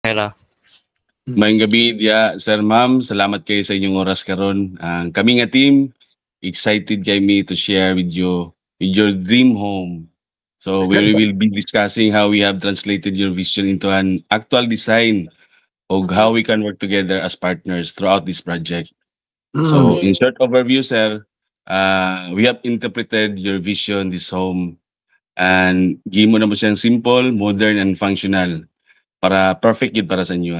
Okay ra. Maayong gabi dia, sir ma'am. Salamat kayo sa inyong oras karon. Kami nga team, excited kami to share with you with your dream home. So we will be discussing how we have translated your vision into an actual design of how we can work together as partners throughout this project. So in short overview, sir, we have interpreted your vision, this home, and give mo na mo siyang simple, modern, and functional para perfect yun para sa inyo.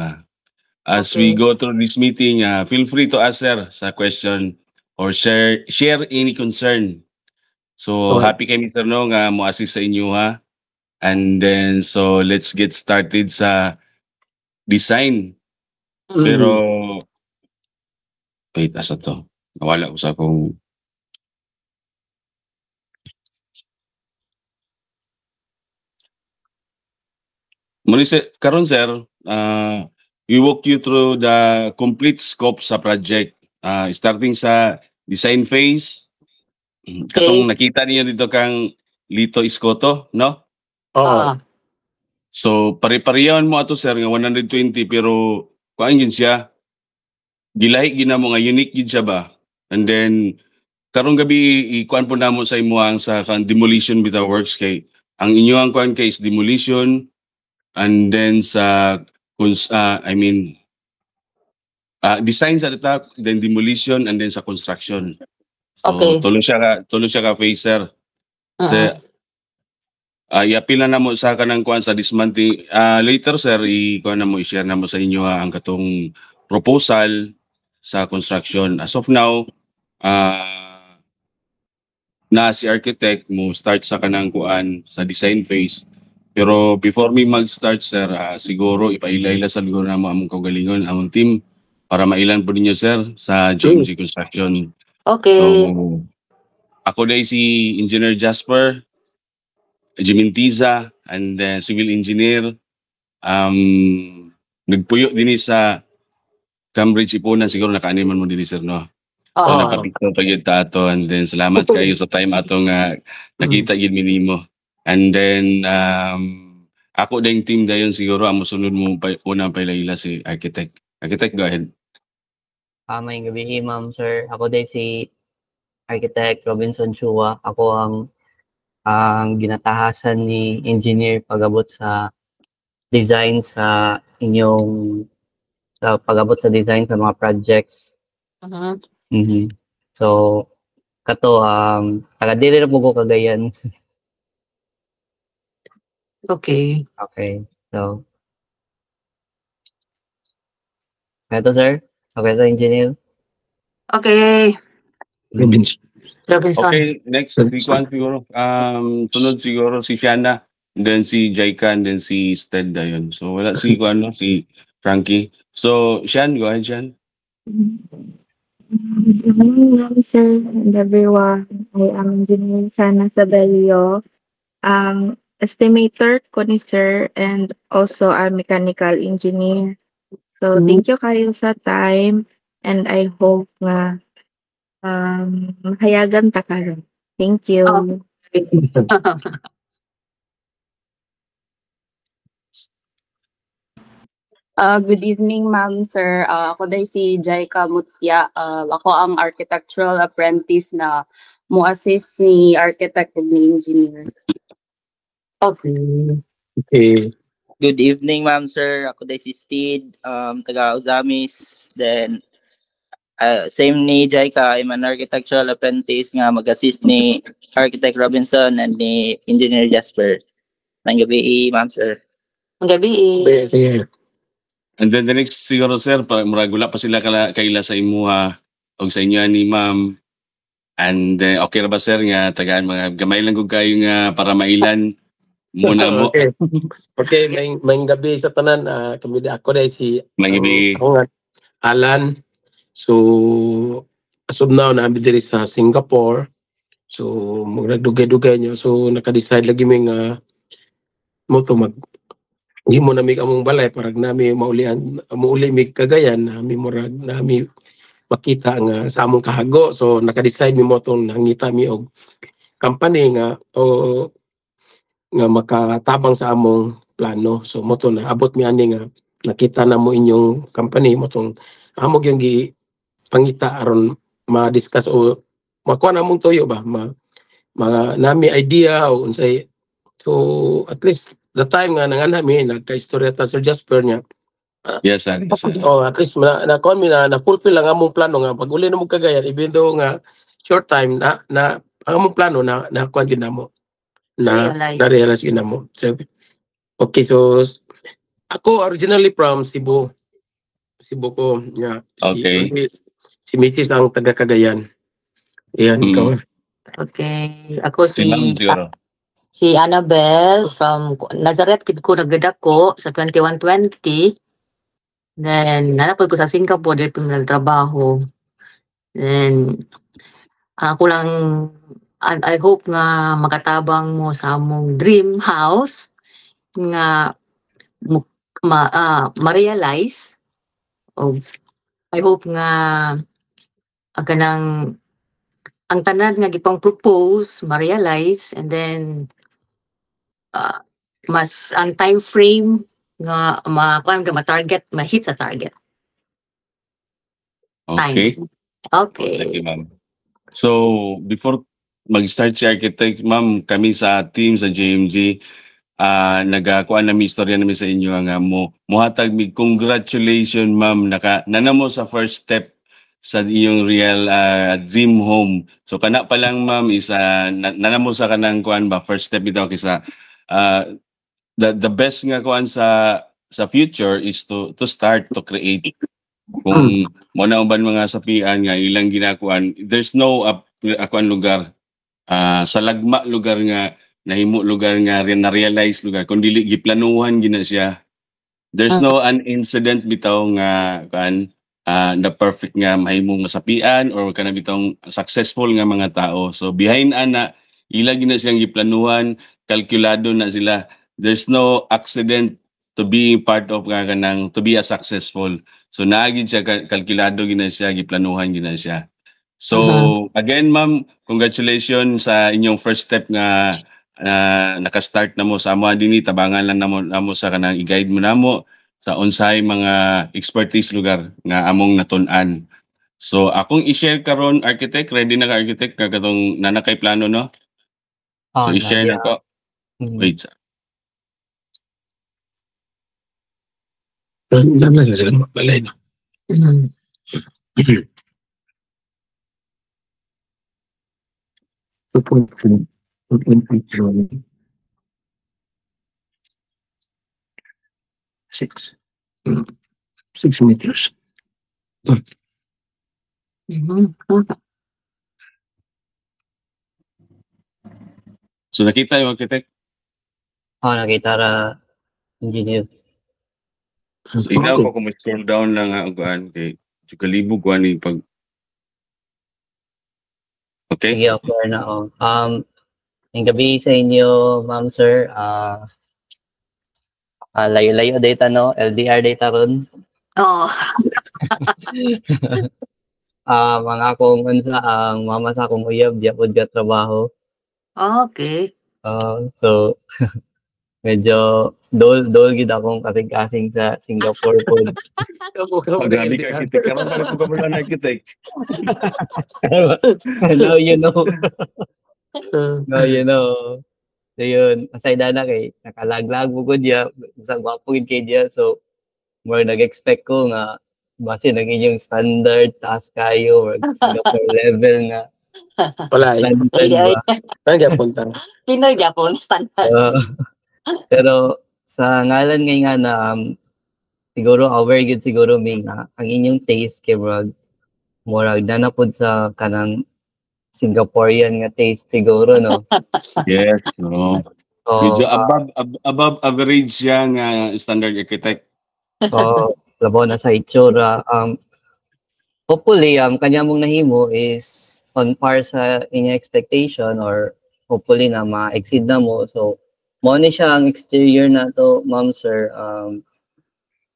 As we go through this meeting, feel free to ask sir sa question or share any concern. So happy kay Mr. No nga mo assist sa inyo ha. And then so let's get started sa design. Pero wait, asa to? Nawala ko sa akong karon sir, we walk you through the complete scope sa project, starting sa design phase. Katong nakita niyo dito kang Lito Iskoto, no? So pare-parehan mo ato sir nga 120 pero kuan gyud siya. Gilahi ginamo nga unique gyud siya ba? And then karong gabi ikuan po namo sa imuhang sa demolition bitaw works kay ang inyong kuan kay is demolition. And then sa design sa top, then demolition, and then sa construction. So tulo siya ka phase sir. Sa i-appeal na mo sa kanang kuan sa dismantling. Later sir, i-kuan na mo i-share na mo sa inyo ang katong proposal sa construction. As of now, na si architect mo start sa kanang kuan sa design phase. Pero before me mag-start sir, siguro ipaila-ila sa lugar na mo among kaugalingon among team para mailan po ninyo sir sa JMC Construction. So ako dai si Engineer Jasper Jimintiza and civil engineer. Nagpuyo din sa Cambridge Ipunan, siguro naka-animan mo din sir no. So napapito pa gyud ta ato and then salamat kayo sa time ato nga nakita gyud mi nimo. And then ako ding team dayon siguro ang mosunod mo unang pailaila si architect. Architect, go ahead. Maayong gabi ma'am sir. Ako din si Architect Robinson Chua. Ako ang ginatahasan ni engineer pag-abot sa design sa inyong pag-abot sa design sa mga projects. So kato taga dili na po ko Cagayan. Okay. So ito sir. Okay sa engineer. Okay. Robinson. Okay, next siguro. Sunod siguro si Shana, and then si Jaika, and then si Sted dayon. So wala si si Frankie. So Shan, go ahead Shan. Good morning, sir and everyone. I am Engineer Shana Sabelio. Estimator ko ni sir and also a mechanical engineer. So thank you kayo sa time and I hope nga mahayagan ta karon. Thank you. Good evening, ma'am, sir. Ako day si Jaika Mutya. Ako ang architectural apprentice na mo-assist ni architect ug ni engineer. Okay. Good evening, ma'am, sir. Ako day si Steed, taga Uzamis. Then, same ni Jaika, I'm an architectural apprentice nga mag-assist ni Architect Robinson and ni Engineer Jasper. Maayong gabi, ma'am, sir. Gabi. Sige. And then the next siguro sir, muragula pa sila kaila sa imuha o sa inyo ni ma'am. And okay ra ba sir nga tagaan mga gamay lang gud kayo nga para mailan muna mo. Okay, may gabi sa tanan. Kami ako dai si ako nga Alan. So as of now naami diri sa Singapore. So magdugay-dugay nyo. So naka-decide lagi mi nga mo to hindi mo nami among balay parag nami mauli mi Cagayan nami murag nami makita nga sa among kahago. So naka-decide mi mo tong nangita mi og company nga nga makatabang sa among plano. So mo to na abot mi ani nga nakita na mo inyong company mo tong amog yung pangita aron ma-discuss o makuha na mong toyo ba nami idea o unsay. So at least the time nga nang nami nagka-istorya ta Sir Jasper niya. Yes, sir. Yes, sir. At least na-fulfill lang among plano nga pag uli na mo Cagayan, even though nga short time na ang among plano na kuan gid namo na-realize gid namo. So, okay, so ako originally from Cebu ko nga. Okay. Si Mrs. ang taga Cagayan. Yan, ikaw. Okay. Ako Si ma'am siguro. si Annabelle from Nazareth kid ko nagdadak ko sa 2120. Then nanapod ko sa Singapore dito nagtrabaho. Then ako lang I hope nga makatabang mo sa among dream house nga ma-realize. I hope nga kanang ang tanan nga gipang propose ma-realize, and then mas ang time frame nga ma-target, ma-hit sa target. Okay. Okay. Thank you, ma'am. So, before mag-start si Architect, ma'am, kami sa team sa JMG, nagakuan na istorya namin sa inyo nga muhatag mig congratulations, ma'am, nanamo sa first step sa iyong real dream home. So kana pa lang, ma'am, is nanamo sa kanang kuan ba first step ito kisa the best nga kuan sa future is to start to create. Kung mo na uban mga sapian nga ilang ginakuan, there's no akuan lugar sa lagma lugar nga nahimo lugar nga na-realize lugar kung dili giplanuhan gina siya. There's no an incident bitaw nga kan the perfect nga mahimong masapian or kana bitong successful nga mga tao. So behind ana ila gina silang giplanuhan, kalkulado na sila. There's no accident to be part of nga kanang to be a successful. So naagid siya kalkulado gina siya, giplanuhan gina siya. So again, ma'am, congratulations sa inyong first step nga naka-start na mo sa amo dinhi, tabangan lang namo sa kanang i-guide mo namo sa unsay mga expertise lugar nga among natun-an. So akong i-share karon, Architect, ready na ka Architect katong nanakay plano, no? So i-share na ko. Wait sa. Balay na. Six meters. So nakita yung Architect? Nakita ra engineer. So ikaw ko kung scroll down lang ugaan kay kalibog ko ani pag. Okay. Sige, okay na ako. Ang gabi sa inyo, ma'am, sir. Layo-layo data, no? LDR data ron. Oh. Mga akong unsa ang mama sa akong uyab, diapod ka trabaho. Okay. So medyo dol gid akong kasing-kasing sa Singapore po. Grabe ka Architect, karon pa ko pala Architect. Now you know. Now you know. So yun, aside na kay nakalaglag mo ko diya, sa gwapo gid kay diya. So more nag-expect ko nga base ng inyong standard taas kayo or Singapore level nga. Wala. Saan punta? Pinoy Japon standard. Pero sa ngalan ngay nga na siguro aware gid siguro mi nga ang inyong taste kay murag nanapod sa kanang Singaporean nga taste siguro, no? Yes, no. Medyo above average siya nga standard Architect. Labaw na sa itsura. Hopefully kanya mong nahimo is on par sa inyong expectation or hopefully na ma-exceed na mo. So mo ni siya ang exterior na to, ma'am, sir.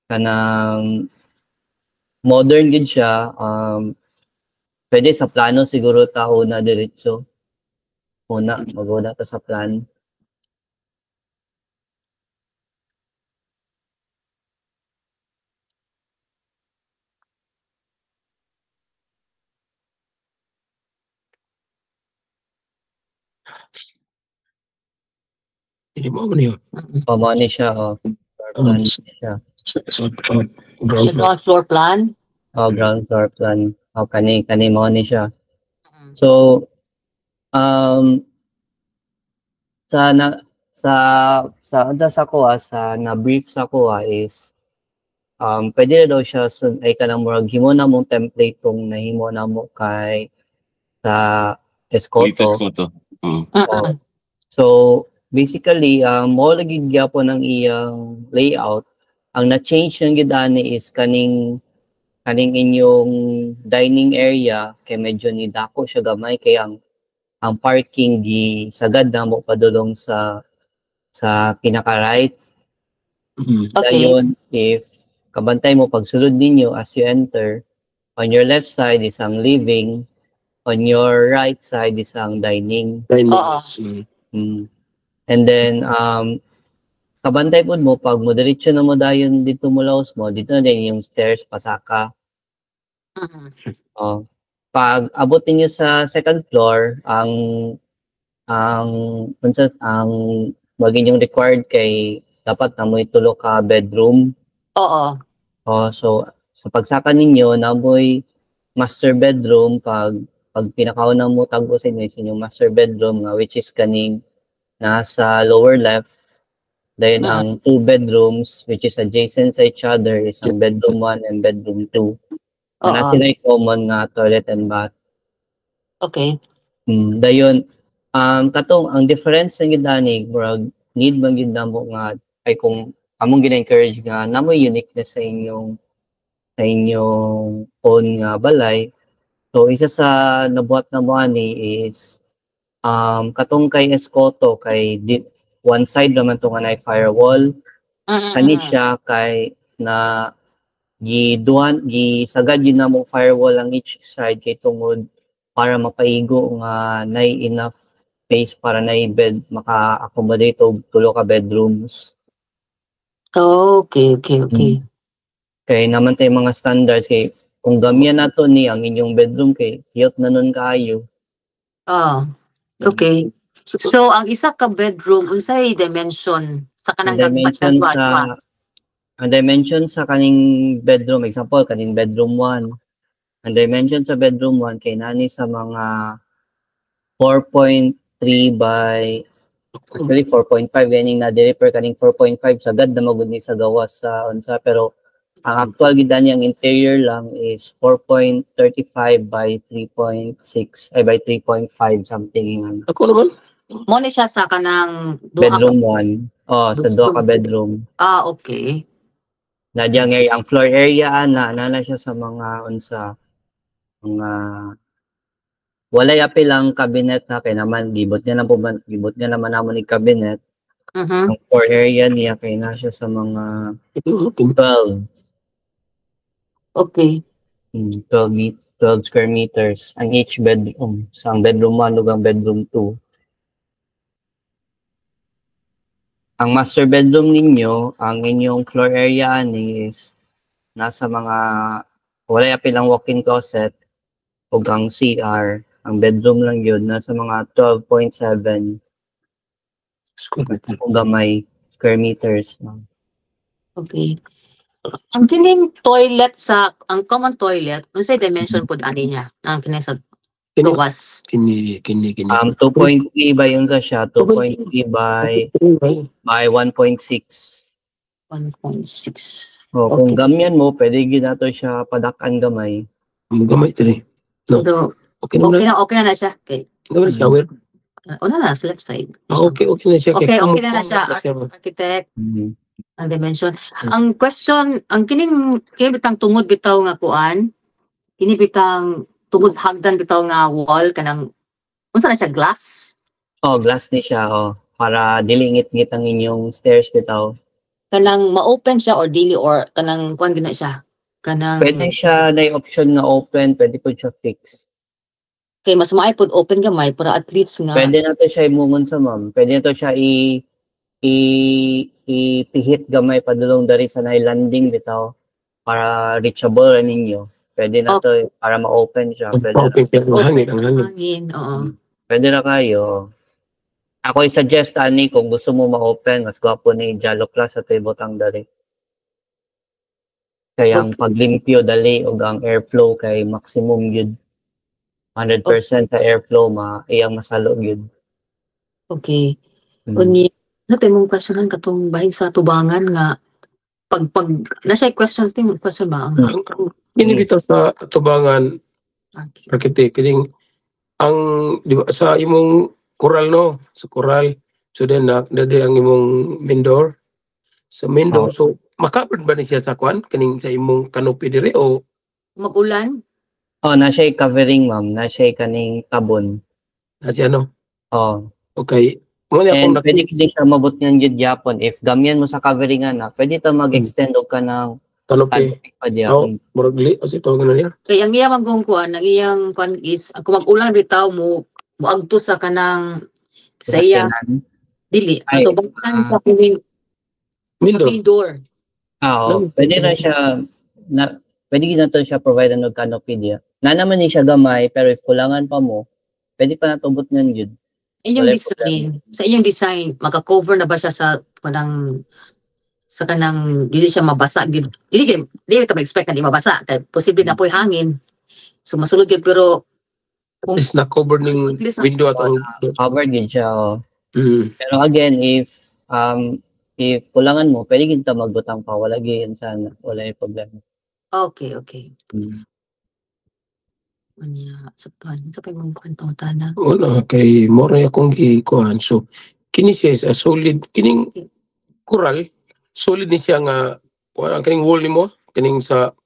Kanang modern gid siya. Pwede sa plano siguro tao na diretso. Mag-una ta sa plan. Hindi mo niyo. Pamani siya, oh. Floor plan siya. So, Sa ground floor. floor plan. Oh, ground floor plan. Oh, kani mo ni siya. So, sa na-brief sa kuha is pwede na daw siya ay kanang murag himo na mong template kung nahimo na mo kay sa Escoto. Oo. So basically mo lagi gyapon ang iyang layout. Ang na-change ng gidani is kaning inyong dining area kay medyo ni dako siya gamay kay ang parking gi sagad na mo padulong sa pinaka-right. Okay. Dayon, if kabantay mo pagsulod ninyo as you enter, on your left side is ang living, on your right side is ang dining. Oo. And then kabantay po mo pag mo diretso na mo dayon dito mo laos mo, dito na din yung stairs pasaka. Pag abot niyo sa second floor, ang maging yung required kay dapat na mo itulo ka bedroom. Oo. So sa pagsaka ninyo namoy master bedroom pag pinakauna mo tagpo sa inyo is inyong master bedroom which is kaning nasa lower left. Then ang 2 bedrooms which is adjacent sa each other is ang bedroom 1 and bedroom 2. Na sila common nga toilet and bath. Okay. Dayon katong ang difference ng gidani murag need man gid namo nga ay kung among gina-encourage nga namoy uniqueness sa inyong own nga balay. So isa sa nabuhat na mo ani is katong kay Escoto kay one side naman to nga na firewall. Kani siya kay na sagad yun na mong firewall ang each side kay tungod para mapaigo nga nay enough space para nay bed maka-accommodate og tulo ka bedrooms. Okay. Kay naman tay mga standards kay kung gamyan nato ni ang inyong bedroom kay cute na nun kaayo. Okay. So ang isa ka bedroom unsay dimension sa kanang ang dimension sa kaning bedroom, example kaning bedroom 1. Ang dimension sa bedroom 1 kay nani sa mga 4.3 by actually 4.5 yaning na deliver kaning 4.5 sagad na magud ni sa gawas sa unsa pero ang actual gid niyang interior lang is 4.35 by 3.6 ay by 3.5 something. Ako naman. Mo ni siya sa kanang bedroom 1. Sa duha ka bedroom. Okay. Na diyang ang floor area na siya sa mga mga walay api lang cabinet na kay naman gibot niya naman namon ni cabinet. Ang floor area niya kay na siya sa mga 12. Okay. 12 square meters ang each bedroom. Sa bedroom 1 ug ang bedroom 2. Ang master bedroom ninyo, ang inyong floor area ani is nasa mga walay api lang walk-in closet ug ang CR, ang bedroom lang yun nasa mga 12.7 gamay square meters. Okay. Ang kining toilet ang common toilet, unsay dimension pud ani niya? Ang kini sa gawas. Kini. 2.3 ba yun sa siya? 2.3 by 1.6. 1.6. Kung gamyan mo, pwede ginato siya padakan gamay. Gamay tali. No. Okay na siya. Okay. Shower. Na sa left side. Okay na siya. Okay na siya. Architect. Ang dimension. Ang question, ang kining bitang tungod bitaw nga kuan, kini bitang tungod hagdan bitaw nga wall kanang unsa na siya glass? Glass ni siya para dilingit-ngit ang inyong stairs bitaw. Kanang ma-open siya or dili or kanang kuan gina siya? Kanang pwede siya na option nga open, pwede po siya fix. Okay, mas maaypod open gamay para at least nga. Pwede na to siya imungon sa ma'am. Pwede na to siya ipihit gamay padulong dari sa landing bitaw para reachable ra ninyo. Pwede na to para ma-open siya. Pwede Open ang hangin. Oo. Pwede na kayo. Ako i-suggest ani kung gusto mo ma-open, mas gwapo ni Jalo Class at ibutang dali. Kaya ang paglimpyo dali o ang airflow kay maximum yun. 100% sa airflow iyang masalo yun. Okay. Unya, natin mong questionan katong bahin sa tubangan nga pag nasa question ba ang Binibitaw sa tubangan architect kining ang di ba, sa imong coral no, sa coral so then dadi ang imong main door sa main door so makaburn ba ni siya sa kwan kining sa imong canopy dire o mag-ulan? Na siya covering ma'am, na siya kaning tabon. na siya no? Okay. And pwede hindi siya mabot niyan yun yapon. If gamyan mo sa covering na, pwede ta mag-extend og ka ng canopy pa diya. Moragli o ito nga niya. Kaya ang iyang magkuan, ang iyang kwan is kung mag-ulan bitaw mo agto sa kanang sa iya dili ato bangkan sa main door. Pwede na siya pwede ginato siya provide ng canopy diya. Na naman ni siya gamay pero if kulangan pa mo, pwede pa natubot niyan gyud. Inyong design, sa inyong design, maka-cover na ba siya sa kanang dili siya mabasa gid. Dili ta expect na di mabasa. Posible na po'y hangin. So masulod gyud pero kung is na cover ning window atong cover din siya. Pero again if kulangan mo, pwede gid ta magbutang pa wala gyud sana, wala ay problema. Okay. Anya sa pay mong kwanto na. Wala kay more akong gikuan so kini siya is a solid kining coral solid ni siya nga ang kining wall nimo kining sa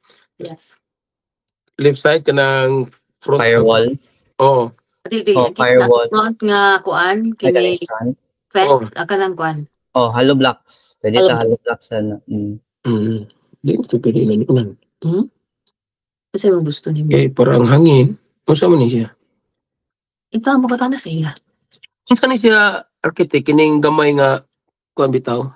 left side kanang front firewall. Firewall. Front nga kuan kini fence kanang kuan. Hollow blocks. Pwede ta hollow blocks sana. Di mo pwede na unan. Kasi mo gusto nimo. Okay, parang hangin. Unsa man ni siya? Ito mo katana sa ila. Unsa ni siya architect kining gamay nga kuan bitaw?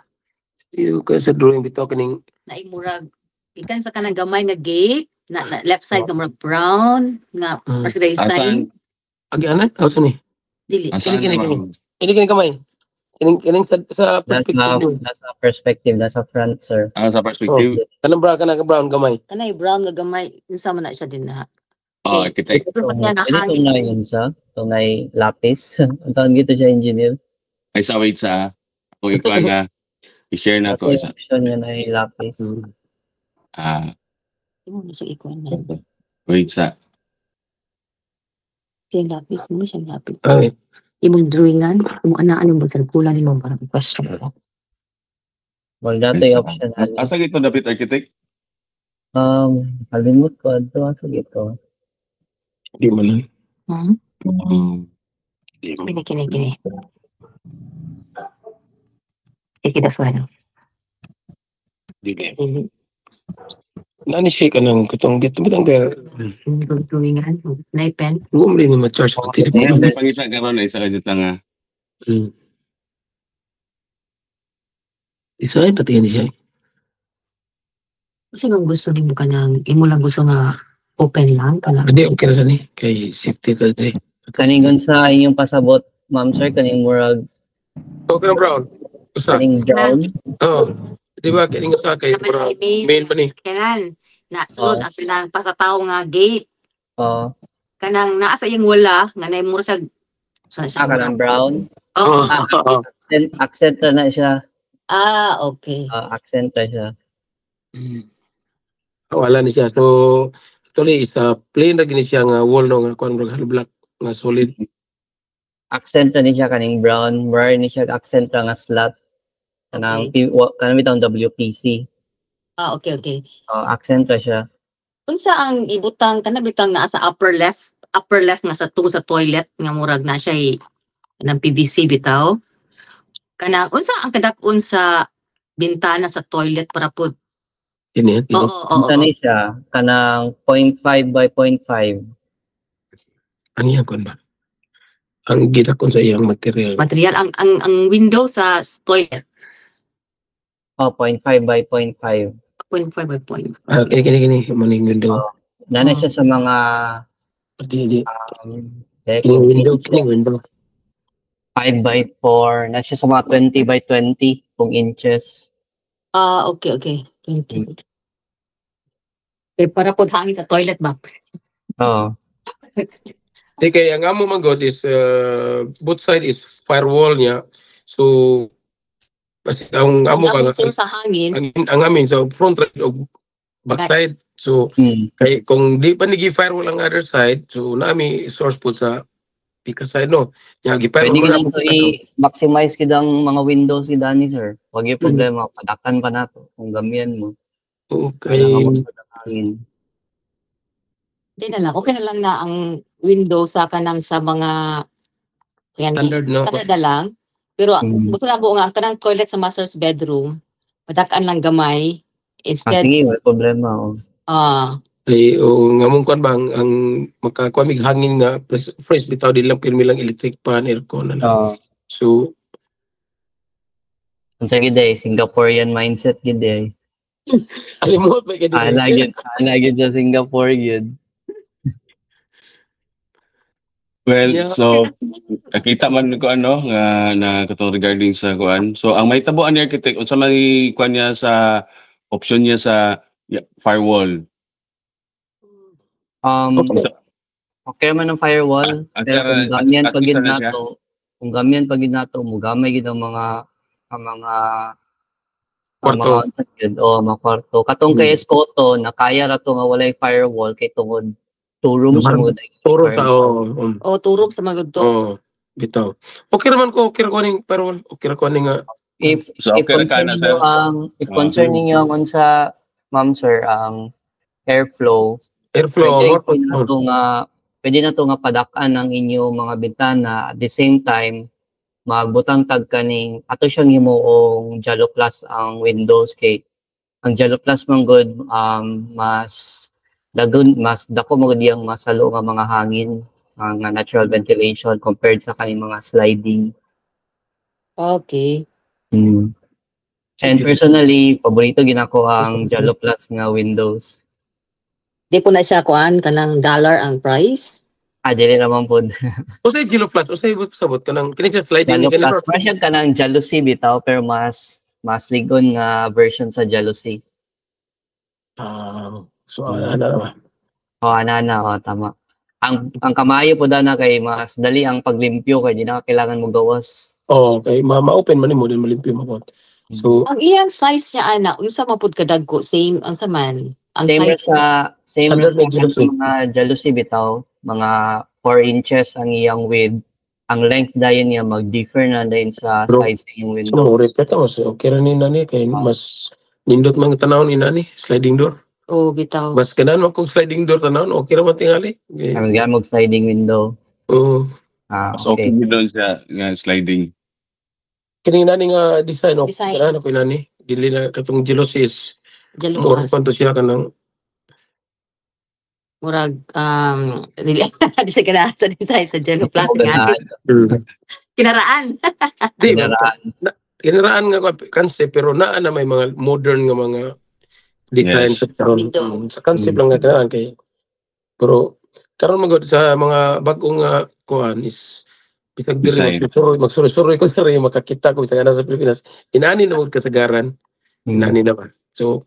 Yung sa drawing bitaw kining naimurag ikan sa kanang gamay nga gate na left side nga murag brown nga mas design. Agianan? Asa ni? Dili. Kini gamay. Kining sa perspective. Nasa perspective, nasa front, sir. Sa perspective. Kanang brown gamay. Kanay brown nga gamay, unsa man na siya din na. Architect. Pwede na yun sa tunay lapis. Ang tawag dito siya engineer. Ay sa wait sa kung ikaw na i-share na ko isa. Option niya na lapis. Wait sa. Kaya lapis mo siya lapis. Imong drawingan, kung ano mo sa kulang ni mo parang question ko. Well, dati option. Asa gito dapat architect? Kalimut ko ato asa gito. Di mo lang. Kini. Kita suara. Dili. Nani siya ka ng katong gito bitang der. Drawingan, na pen. Umri ni ma-charge ko tiri. Pangita karon na isa ka dito nga. Isa ay pati siya. Kasi kung gusto din mo ka nang, imo lang gusto nga open lang ka lang. Hindi, okay na sa ni. Kay safety ka dre. Kaningon sa inyong pasabot, ma'am sir, kaning murag. Okay na brown. Kaning brown. Di ba, kining sa kay main pa ni. Kanan, na sulod ang sinang pasataw nga gate. Kanang naa sa iyang wala, nga na mo siya. Kanang brown. Accent na siya. Okay. Accent na siya. Wala ni siya. So, actually, isa plain na gini siya nga wall no, nga kuan hollow block nga solid. Accent na siya kaning brown, where ni siya accent nga slot. Kanang bitang WPC. Okay. Accent na siya. Unsa ang ibutang bitang naa sa upper left nga sa toilet nga murag na siya ng PVC bitaw. Kanang unsa ang kadakon sa bintana sa toilet para pud. Ini. Unsa ni siya kanang 0.5 by 0.5. Ano yan kuan ba? Ang gidakon sa iyang material. Ang window sa toilet. 0.5 by 0.5. 0.5 by 0.5. Kini maning window. Nana siya sa mga Kining window. 5x4, na siya sa mga 20x20 kung inches. Okay. 20. Para po hangin sa toilet ba? Oo. Di kaya ang amo man god is both side is firewall niya. So kasi ang amo Ang ka sa hangin. ang amin sa front side o back side. So kay kung di pa nigi firewall ang other side, so nami source po sa pika side no. Nya gi Pwede firewall ka na i-maximize kidang mga windows si Danny, sir. Huwag yung problema. Padakan pa na to kung gamihan mo. Okay. Kailangan magpadakangin. Hindi na lang. Okay na lang na ang window sa kanang sa mga Standard no. Standard na lang. Pero gusto na po nga ang kanang toilet sa master's bedroom, padakan lang gamay. Instead, sige, may problema. Ay, nga mong kuan ba ang makakuamig hangin nga fresh bitaw din lang pirmi lang electric fan, aircon na lang. So, ang sige day, Singaporean mindset gid day. Alimot ba gid. Anagid sa Singapore gid. Well, so nakita man ko ano nga na katong regarding sa kuan. So ang may tabuan ni architect unsa man kuan niya sa option niya sa firewall. Okay man ang firewall, pero kung gamian pag nato mo gamay gid ang mga kwarto mga kwarto. Katong kay Escoto na kaya ra to nga walay firewall kay tungod 2 rooms sa mga turog sa mga to. Bitaw. Okay naman ko, okay ra ko ning firewall, okay ra ko ning if concern ninyo ang sa ma'am sir airflow pwede na to nga padakan ang inyo mga bintana at the same time magbutang tag kaning ato siyang himuong Jalo Plus ang windows kay ang Jalo Plus man good mas dako mo diyang masalo nga mga hangin nga natural ventilation compared sa kaning mga sliding. Okay. And personally paborito ginako ang Jalo Plus nga windows. Di po na siya kuan kanang dollar ang price. Dili naman po. Usay Jalo Plus, usay sabot kanang kini sa sliding Jalo Plus version kanang Jalousie bitaw pero mas ligon nga version sa Jalousie. So ana tama. Ang kamayo po na kay mas dali ang paglimpyo kay di na kailangan mo gawas. Okay, ma-open man mo din malimpyo mo. So ang iyang size niya ana unsa mapud kadagko same ang saman. Ang same sa mga Jalousie bitaw, mga 4 inches ang iyang width. Ang length dayon niya mag-differ na din sa size ng window. So, repeat mo. Okay ra ni nani kay mas nindot man tanawon ni nani sliding door. Bitaw. Mas kanan mo kung sliding door tanawon, okay ra man tingali. Ang gamog sliding window. Mas okay doon sa sliding. Kini nani nga design kana ko nani. Dili na katong Jalousie. More panto siya kanang murag dili sa kana sa design sa Jalo Plus nga. Kinaraan. Kinaraan nga concept pero naa na may mga modern nga mga design sa sa concept lang nga kinaraan kay pero karon magod sa mga bag-ong kuan is bisag diri magsuroy ko sa makakita ko sa sa Pilipinas inani na og kasagaran inani na ba so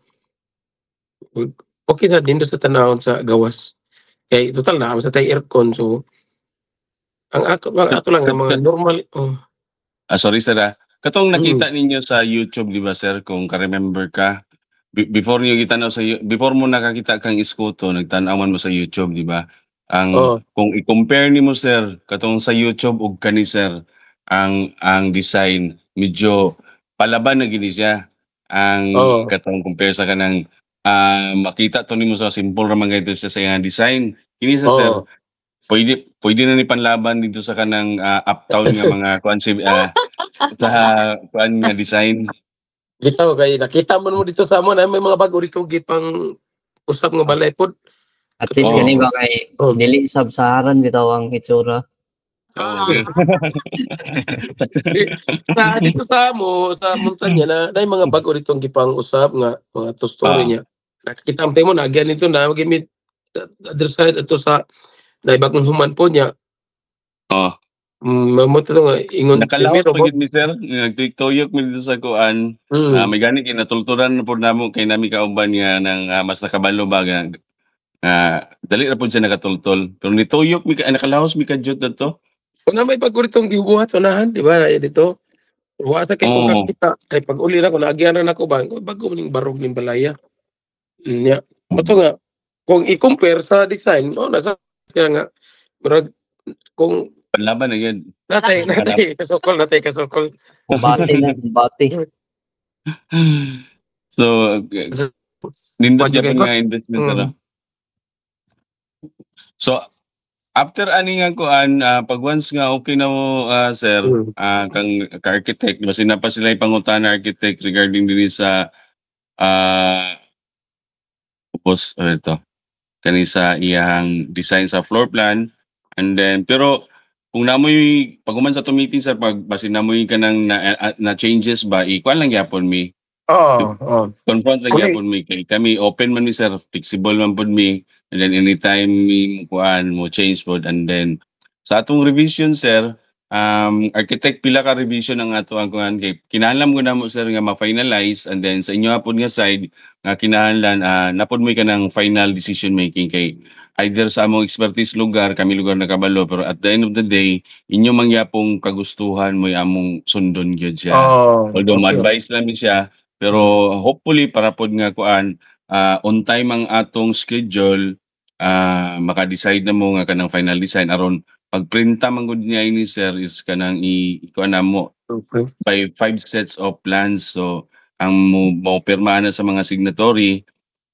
okay sa dindo sa tanawon sa gawas kay total na sa tay aircon so ang ato lang ang mga normal sorry sir katong nakita ninyo sa YouTube di ba sir kung ka-remember ka before mo nakakita kang Escoto nagtan-awan mo sa YouTube di ba ang kung i-compare nimo sir katong sa YouTube ug kani sir ang design medyo palaban na gini siya ang katong compare sa kanang makita to nimo sa simple ra man gayto siya sa iyang design kini sa sir pwede na ni panlaban dito sa kanang uptown nga mga concept sa kuan nga design bitaw kay nakita mo dito sa amon may mga bago dito gipang usap nga balay pod at least gani ba kay dili sub-Saharan bitaw ang itsura. Sa dito sa montanya na may mga bago dito gipang usap nga mga story niya. Nakita mo na again ito na magimit other side ito sa naibagong human po niya. Mamot nga ingon Nakalaos primero pagid mi sir, nagtuyok mi dito sa kuan. May gani kay natulturan na po namo kay nami kauban nga nang mas nakabalo ba nga dali ra pud siya nakatultol. Pero nituyok mi nakalaos mi kadyot dito. Kung na may pagkuritong gibuhat unahan, di ba? Dito. Wasa kay kung Oo. kakita kay pag uli na ko naagyan na ako ba bago ning barog ning balaya. Nya. Mato nga kung i-compare sa design, no nasa kaya nga murag kung Panlaban na yun. natay kasukol. Bati na, bati. So, nindot Pwede Japan ka? nga investment ano. So, after ani nga kuan, pag once nga okay na mo, sir, kang ka-architect, basta na pa sila ipangutana architect regarding din sa tapos ito, kani sa iyang design sa floor plan. And then, pero kung namoy, pag uman sa to meeting sir, pag basin namoy ka ng na changes ba, ikuan lang yapon mi. Oo. Confront lang Okay. yapon mi. Kay kami, open man mi sir, flexible man pod mi. And then anytime mi kuan mo change pod. And then, sa atong revision sir, architect pila ka revision ang ato ang kuan kay kinahanglan mo na mo sir nga ma-finalize, and then sa inyo hapon nga side nga kinahanglan napod mo ka ng final decision making kay either sa among expertise lugar, kami lugar na kabalo, pero at the end of the day inyo mangyapong kagustuhan mo among sundon gyud siya. Although ma-advise namin siya, pero hopefully para pod nga kuan on time ang atong schedule, maka-decide na mo nga kanang final design aron pagprinta man gud niya ini sir is kanang ikuan na mo Okay. by 5 sets of plans. So ang mo pirma na sa mga signatory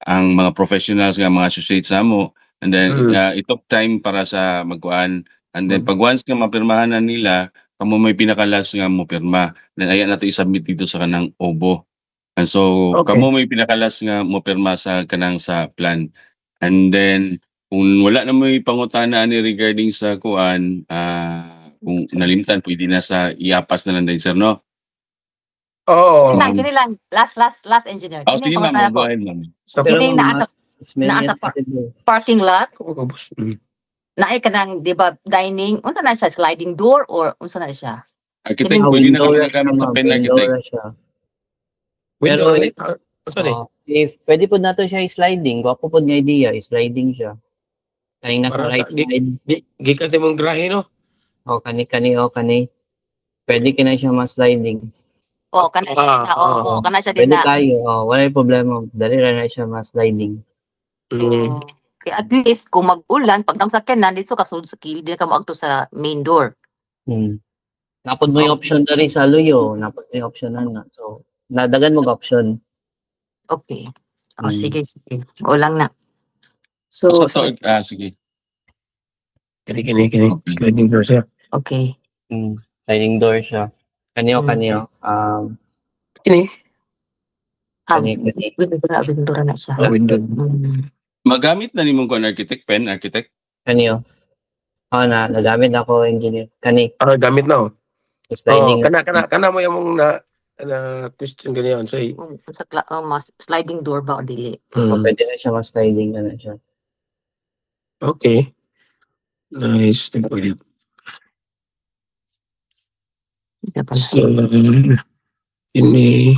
ang mga professionals nga mga associates mo, and then it took time para sa magkuan, and then pag once nga mapirmahan na nila kamo may pinakalas nga mo pirma, then ayan nato i-submit dito sa kanang OBO. And so Okay. kamo may pinakalas nga mo pirma sa kanang sa plan. And then kung wala na may pangutana ni regarding sa kuan, kung nalimtan pwede na sa iapas na lang din sir no. Oo. Kini lang, last engineer. Oh, sige Kini ma'am, pangutan go ako. ahead ma'am. Sa Pero Kini ma'am, naasa mas many naasa years ago. parking lot, Kabus. naay ka ng, di ba, dining, unsa na siya, sliding door or unsa na siya? Architect, Kini- pwede na Window kami ra siya, nagamit sa ma'am. pen Window architect. ra siya. Window Pero- ulit. Sorry. If pwede po nato siya i-sliding, gwapo po nga idea, i-sliding siya. Kaning nasa Para right sa- side, Gikan sa mong grahe no. o kani. Pwede kina siya ma-sliding. Oh, kana siya din na. Oo, kana siya din Pwede na. tayo, wala yung problema. Dali ra na siya ma-sliding. So, at least kung mag-ulan, pag nagsakyan na, dito kasunod sa kilid, di na ka maagto sa main door. Napod mo yung option na rin sa luyo, napod mo yung option na. So, nadagan mo option. Okay. Mm. Sige. O lang na. So, So, sige. Kini. Okay. Sliding door siya. okay. Sliding door siya. Kaniyo. Kini. Kani. Window na siya. Window. Magamit na nimong kuan architect, pen architect. Kaniyo. Nagamit ako engineer. Kani. Gamit na. Sliding. Kana mo yung na question ganyan say. Sliding door ba o dili? Pwede na siya ma-sliding na siya. Okay. Nice. Thank you. Ito pala. So, ini.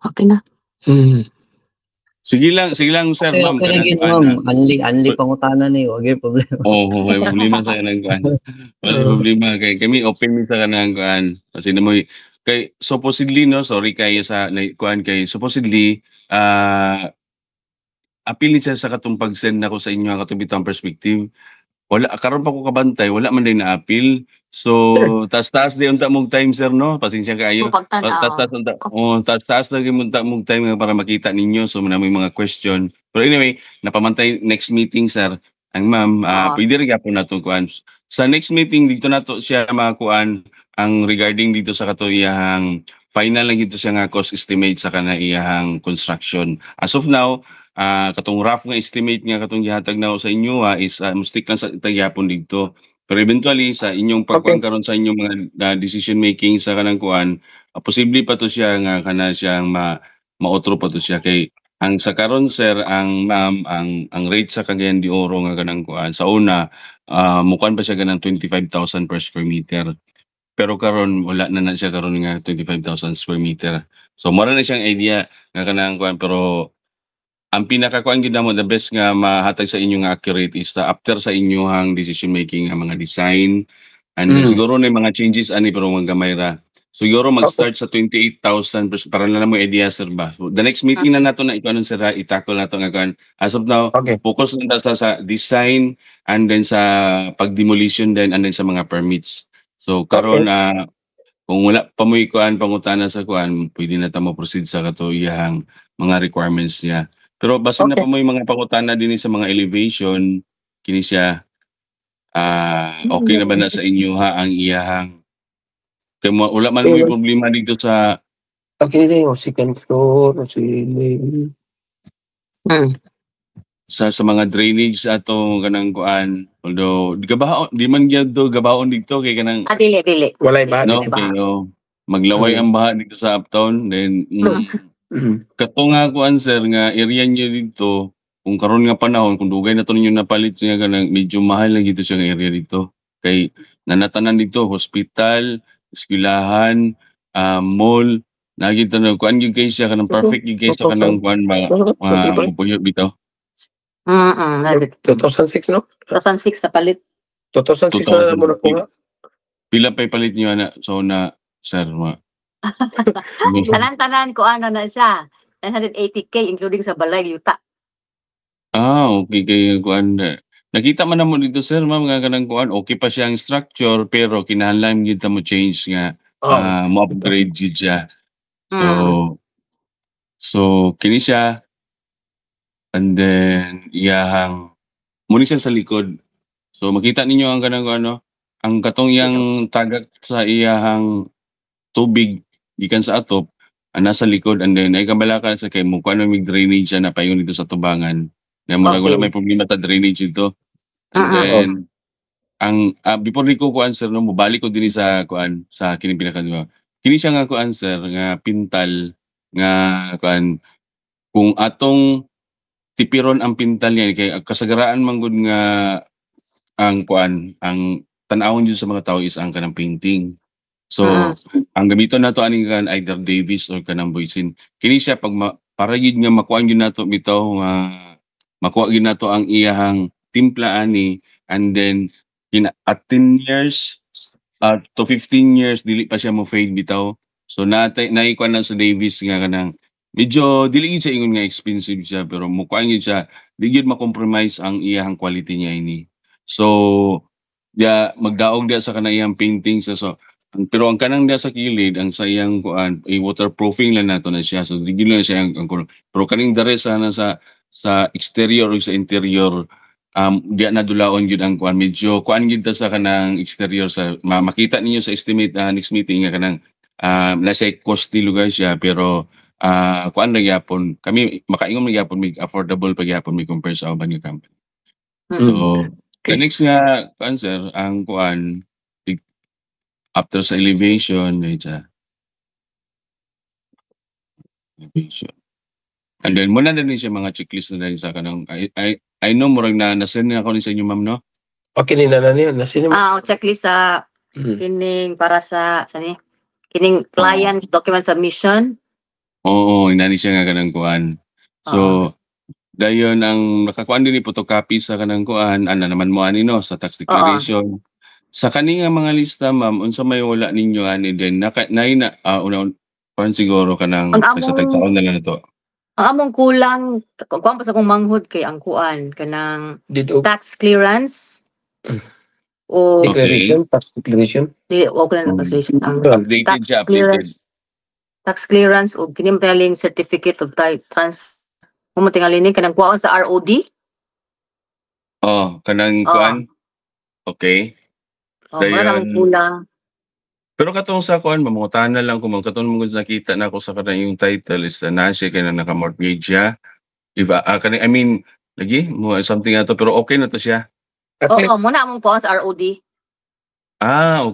Okay na. Sige lang sir, ma'am. Okay, Kanang again, kuan, ma'am. Anli pangutana na wag yung problema. may problema sa kanang kuan. Wala problema kay kami open mi sa kanang kuan. Kasi na mo kay supposedly no, sorry kayo sa kuan kay supposedly apil ni siya sa katong pag-send nako sa inyo ang katong bitang perspective. Wala karon pa ko kabantay, wala man din na appeal. So, taas di unta mong time sir no. Pasensya kayo. So, pagtanaw. Taas lagi mong time nga para makita ninyo. So, may mga question. Pero anyway, napamantay next meeting sir. Ang ma'am, pwede rin po na itong kuan. Sa next meeting, dito na to siya makuan ang regarding dito sa katuyahang final lang dito siya nga cost estimate sa kanayahang construction. As of now, katong rough nga estimate nga katong gihatag na sa inyo is stick lang sa tagyapon dito. Pero eventually sa inyong pagkuan karon sa inyong mga decision making sa kanang kuan, posible pa to siya nga kana siyang maotro pa to siya kay Ang sa karon sir, ang ma'am, ang rate sa Cagayan de Oro nga kanang kuan sa una, mukan pa siya ganang 25,000 per square meter. Pero karon wala na siya karon nga 25,000 square meter. So mura na siyang idea nga kanang kuan, pero ang pinakakuan gyud namo, the best nga mahatag sa inyo nga accurate is after sa inyohang decision making nga mga design, and then siguro na mga changes ani pero mga gamay ra. Siguro mag-start sa 28,000 para na mo idea sir ba. So, the next meeting na nato na ikaw sir, i-tackle nato nga kuan. As of now, focus lang ta sa design and then sa pag-demolition then and then sa mga permits. So karon kung wala pa mo kuan pangutana sa kuan, pwede na ta mo proceed sa katuyahang mga requirements niya. Pero basin na pa mo yung mga pangutana din sa mga elevation, kini siya okay na ba na sa inyo ang iyahang kay wala man mo problema dito sa Okay rin, o second floor, o ceiling. sa mga drainage ato kanang kuan, although di man gyud do gabaon dito kay kanang Dili. Walay ba? no, okay, maglaway ang baha dito sa uptown, then kato nga kuan sir nga area niyo dito, kung karon nga panahon kung dugay na to ninyo napalit nga kanang medyo mahal na gito siya nga area dito. Kay nanatanan dito hospital, eskwelahan, mall, nagito na kuan gyud kay siya kanang perfect gyud kay sa kanang kuan puyo bitaw. 2006, no? 2006 sa palit. 2006 na mo nakuha. Pila pa'y palit niyo na so na sir Tanan-tanan ko ano na siya. 980K including sa balay yuta. Okay kay kuan. Nakita man namo dito sir ma'am nga kanang kuan okay pa siya ang structure pero kinahanglan gyud ta mo change nga mo upgrade gyud siya. So kini siya, and then iyahang muni siya sa likod. So makita ninyo ang kanang ano, ang katong yang tagak sa iyahang tubig gikan sa atop nasa likod, and then ay kabalakan sa kay mo kuan mig drainage siya na payon dito sa tubangan. Na wala may problema ta drainage dito. And then ang before ni ko kuan sir no mobalik ko dinhi sa kuan sa kini pinaka kini siya nga kuan sir nga pintal nga kuan kung atong tipiron ang pintal niya kay kasagaraan man gud nga ang kuan ang tan-awon jud sa mga tao is ang kanang painting. So ang gamiton nato aning kan either Davis or kanang Boysin. Kini siya pag para gid nga makuan gyud nato bitaw nga makuha gyud nato ang iyahang timpla ani, and then at 10 years to 15 years dili pa siya mo fade bitaw. So naikuan na sa Davis nga kanang medyo dili gyud siya ingon nga expensive siya pero mukuan gyud siya di gyud ma-compromise ang iyahang quality niya ini. So magdaog dia sa kanang iyang painting so pero ang kanang dia sa kilid ang sa iyang kuan waterproofing lang nato na siya, so di gyud na siya ang pero kaning dare sana sa exterior o sa interior diya na dulaon gyud ang kuan medyo kuan gyud sa kanang exterior sa makita ninyo sa estimate next meeting nga kanang nasa costly lugar siya pero kuan na gyapon kami makaingon na gyapon mig affordable pa gyapon mi compare sa uban nga company. So the next nga kuan sir ang kuan after sa elevation and then muna na din siya mga checklist na din sa kanang I know murag na nasend na ako ni sa inyo ma'am no? Okay ni na niya nasend mo. Checklist sa kining para sa sani kining client document submission. Oo, inani siya nga kanang kuan. So dayon ang nakakuan din ni photocopy sa kanang kuan ana naman mo ani no sa tax declaration. Sa kani nga mga lista ma'am unsa may wala ninyo ani din una parang siguro kanang sa tagtaon na lang ito. Ang among kulang kuan pa sa kong manghud kay ang kuan kanang tax clearance o declaration, tax declaration. O kanang declaration ang updated tax clearance. Tax clearance o kining certificate of mo tingali ni kanang kuan sa ROD. Kanang kuan. Okay. Dayon kulang. Pero katong sa kuan mamungutan na lang kung katong mo nakita na ako sa kanang yung title is na siya kay naka-mortgage siya. If I mean lagi mo something ato pero okay na to siya. Muna among kuan sa ROD.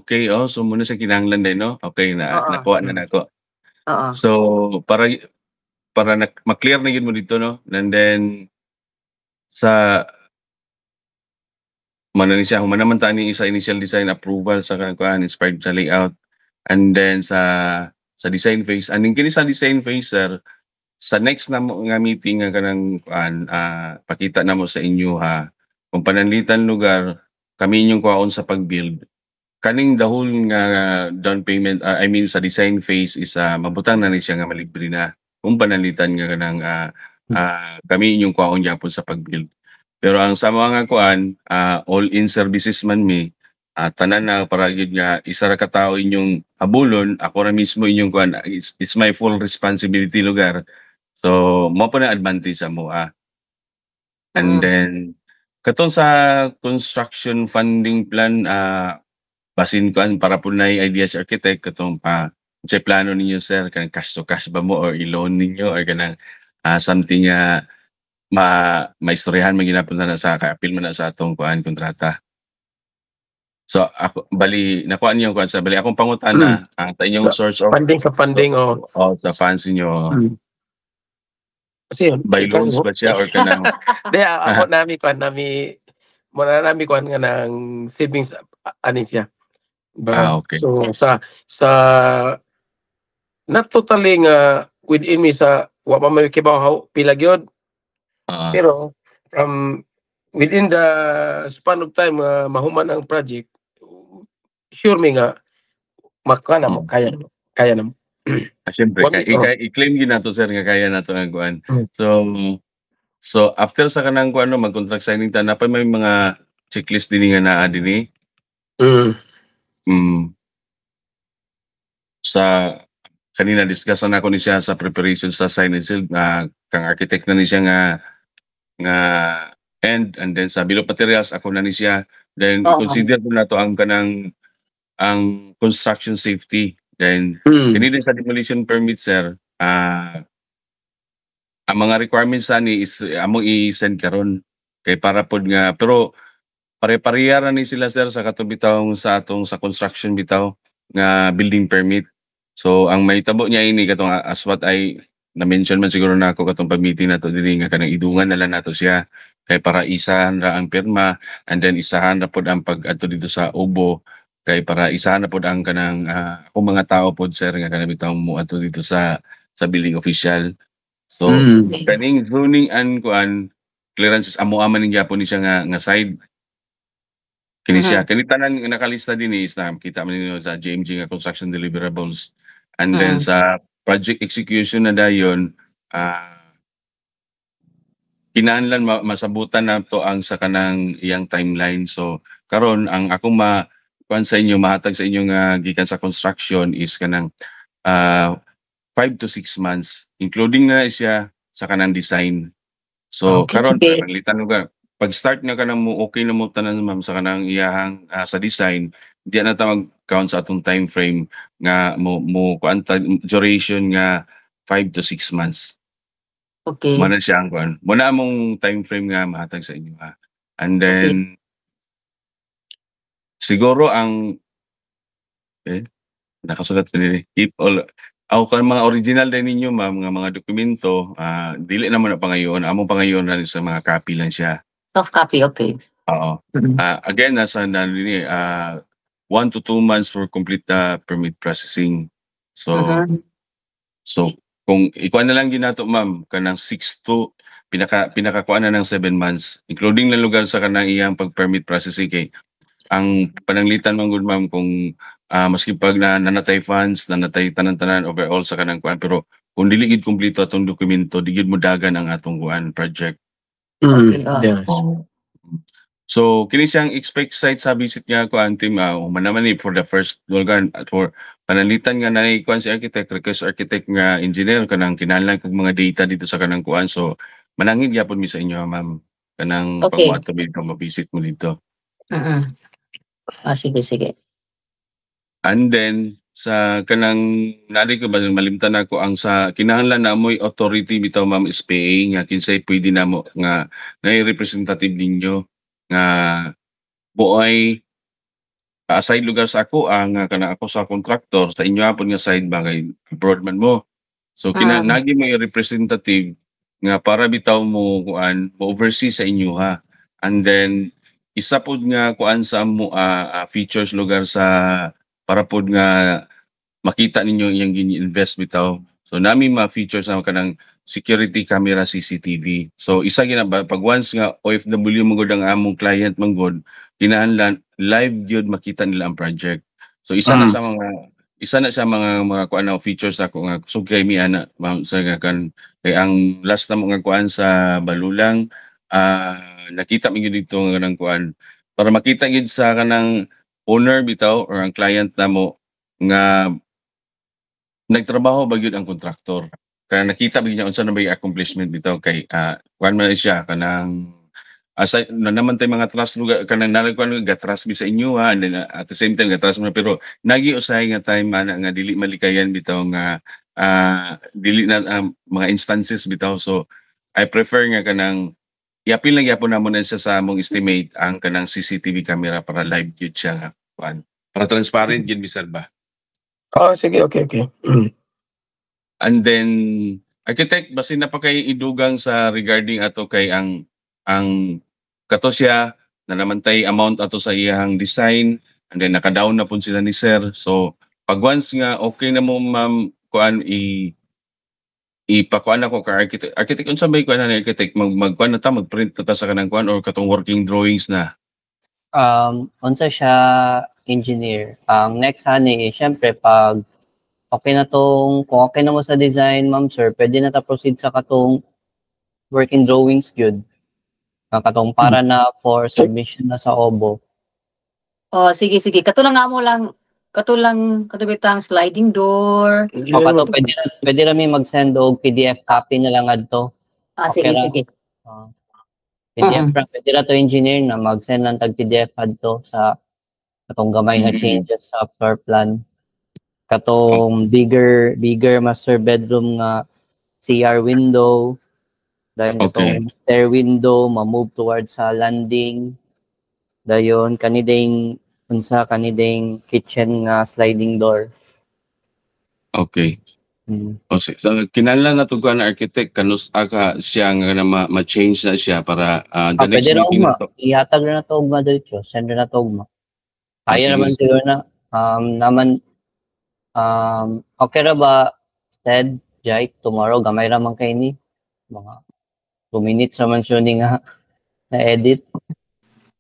Okay. So muna sa kinahanglan din no. Okay na nakuha na nako. So para para ma-clear na yun mo dito, no? And then sa ni siya humanaman tani sa initial design approval sa kanang inspired sa layout, and then sa design phase, and kini sa design phase sir, sa next na mo nga meeting nga kanang pakita na mo sa inyo ha kung pananlitan lugar kami inyong kuhaon sa pag-build. Kaning dahol nga down payment, I mean sa design phase is mabutang na ni siya nga malibre na kung pananlitan nga kanang kami inyong kuhaon gyapon sa pag-build. Pero ang sa mga kuan all-in services man mi, tanan na para yun nga isa ra ka tawo inyong habulon, ako ra mismo inyong kuan, it's my full responsibility lugar. So mo pa na advantage mo and then katong sa construction funding plan, basin ko para po na ideas architect katong sa plano ninyo sir, kanang cash to cash ba mo or i-loan ninyo or kanang something maistoryahan maginapunta na sa ka-appeal man na sa atong kuan kontrata. So ako bali nakuha niyo kuan sa bali akong pangutana ta inyong source of funding o sa funds niyo. Kasi yun, by loans ba siya or kanang di ako muna nami kuan nga ng savings ani siya. Okay. So sa not totally nga within me sa wa pa may kibaw pila gyud. Pero from within the span of time mahuman ang project, sure mi nga makana mo kaya na. Siyempre, i-claim gid nato sir nga kaya nato ang kuan. So after sa kanang kuan mag-contract signing ta na pa may mga checklist dinhi nga naa dinhi. Sa kanina discussan ako ni siya sa preparation sa sign and seal, kang architect na ni siya nga and then sa bill of materials ako na ni siya, then consider po nato ang kanang ang construction safety, then kini din sa demolition permit sir, ang mga requirements ni is among i-send karon kay para pod nga, pero pare-pareha ra ni sila sir sa katong bitaw sa atong sa construction bitaw nga building permit. So ang mahitabo niya ini katong as what I na-mention man siguro na ako katong pag-meeting nato dinhi nga kanang idungan na lang nato siya kay para isahan ra ang pirma, and then isahan ra pod ang pag-adto dito sa OBO kay para isahan na pod ang kanang akong mga tao pod sir nga kanang bitaw mo adto dito sa building official. So kaning zoning and kuan clearances amo man ning gyapon ni siya nga side kini siya. Kani tanan nakalista din is na kita man ninyo sa JMG nga construction deliverables, and then sa project execution na dayon kinahanglan masabutan na to ang sa kanang iyang timeline. So karon ang akong kuan sa inyo mahatag sa inyo nga gikan sa construction is kanang 5 to 6 months including na siya sa kanang design. So karon panglitan nga pag start na kanang mo okay na mo tanan ma'am sa kanang iyahang sa design, di na ta mag-count sa atong time frame nga mo kuanta duration nga 5 to 6 months. Okay. Mana siya ang kuan. Muna among time frame nga mahatag sa inyo And then siguro ang nakasulat din keep all kan mga original din ninyo ma'am nga mga dokumento, dili naman na pangayon, among pangayon na sa mga copy lang siya. Soft copy, okay. Oo. Again, nasa 1 to 2 months for complete permit processing. So, so kung ikuan na lang ginato ma'am kanang 6 to pinakakuan na ng 7 months, including na lugar sa kanang iyang pag-permit processing kay ang pananglitan man gud ma'am kung maski pag nanatay funds, nanatay tanan-tanan overall sa kanang kuan, pero kung dili gid kumpleto atong dokumento, di gid mo dagan ang atong kuan project. Yes. So kini siyang expect site sa visit nga ko team manaman ni for the first lugar at for panalitan nga na kuan si architect, request architect nga engineer kanang kinahanglan kog mga data dito sa kanang kuan. So manangin gyapon mi sa inyo ma'am kanang pag-ato mo visit mo dito. Sige. And then sa kanang nari ko ba malimtan ako ang sa kinahanglan na mo'y authority bitaw ma'am SPA nga kinsay pwede na mo nga representative ninyo nga buoy aside lugar sa ako ang kanang ako sa contractor sa inyo apon nga side bagay abroad man mo. So nagi mo yung representative nga para bitaw mo kuan mo oversee sa inyo ha. And then isa pod nga kuan sa mo features lugar sa para pod nga makita ninyo iyang gini-invest bitaw. So nami ma-features na kanang security camera CCTV. So isa gina pag once nga OFW mo gud ang among client manggod, kinahanglan live gyud makita nila ang project. So isa na sa mga kuan na features ako nga kusog kay mi ana ma'am sir nga kan kay ang last na mga kuan sa Balulang nakita mi gyud dito nga kanang kuan para makita gyud sa kanang owner bitaw or ang client namo nga nagtrabaho ba gyud ang kontraktor. Kaya nakita bigyan unsa na ba yung accomplishment bitaw kay kuan man siya kanang asa na naman tay mga trust lugar kanang nalagkuan gatras mi sa inyo ha, and then at the same time gatras mo pero nagi usay nga time ana nga dili malikayan bitaw nga dili na mga instances bitaw. So I prefer nga kanang iapil lang gyapon namo na siya sa among estimate ang kanang CCTV camera para live gyud siya nga kuan para transparent gyud bisag ba. Sige, okay. And then architect basin na pa kay idugang sa regarding ato kay ang kato siya na naman tay amount ato sa iyang design, and then naka-down na pun sila ni sir. So pag once nga okay na mo ma'am kuan ipakuan ako ka architect unsa bay kuan na architect magkuan na ta magprint na ta sa kanang kuan or katong working drawings na unsa siya engineer. Ang next ani syempre pag okay na kung okay na mo sa design ma'am sir, pwede na ta proceed sa katong working drawings gyud. Katong para na for submission na sa OBO. Sige. Katulang katubitang sliding door. O kato pwede ra mi mag-send og PDF copy na lang adto. Sige. PDF ra pwede ra to engineer na mag-send lang tag PDF adto sa katong gamay nga changes sa floor plan. Katong bigger master bedroom nga CR window. Dahil itong stair window, ma-move towards sa landing. Dayon, kaniding kitchen nga sliding door. Okay. Okay. So, kinahanglan na ito ka na architect, kanus siya nga ma-change na siya para the next meeting na ito. Ihatag na ito ugma dito. Send na ito ugma. Kaya naman siguro na. Okay ra ba, Ted, Jai, tomorrow, gamay raman kayo ni? Mga 2 minutes naman siya nga na-edit.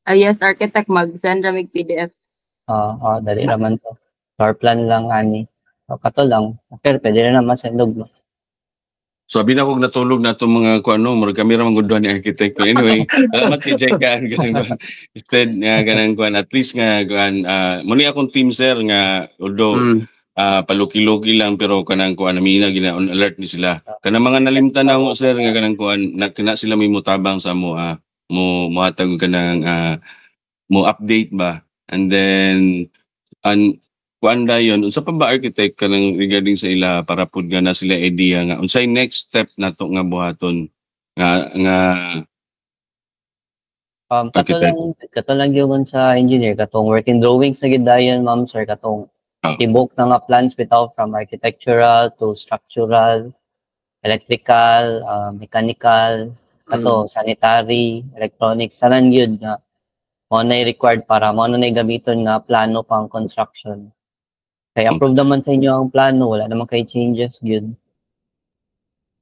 Yes, architect, mag-send ramig PDF. Dali naman to. Floor plan lang, ani. Kato lang. Okay, pwede na naman sendog mo. So, abi na kong natulog na itong mga kami ramang guduhan ni architect. Anyway, salamat kay Jeka. Instead nga ganang kuan, at least nga kuan, muna akong team sir nga, although paluki-luki lang pero kanang kuan namina gina on alert ni sila kanang mga nalimtan na mo sir nga kanang kuan nakina sila may mutabang sa mo hatag kanang mo update ba, and then kuan dayon unsa pa ba architect kanang regarding sa ila para pud nga na sila idea nga unsay next step nato nga buhaton nga kato lang yung sa engineer katong working drawings na gid dayon ma'am sir katong tibok na nga plans bitaw from architectural to structural, electrical, mechanical, sanitary, electronics, tanan yun nga mo na required para mo na gamiton nga plano pang construction. Kaya approve naman sa inyo ang plano, wala naman kay changes yun.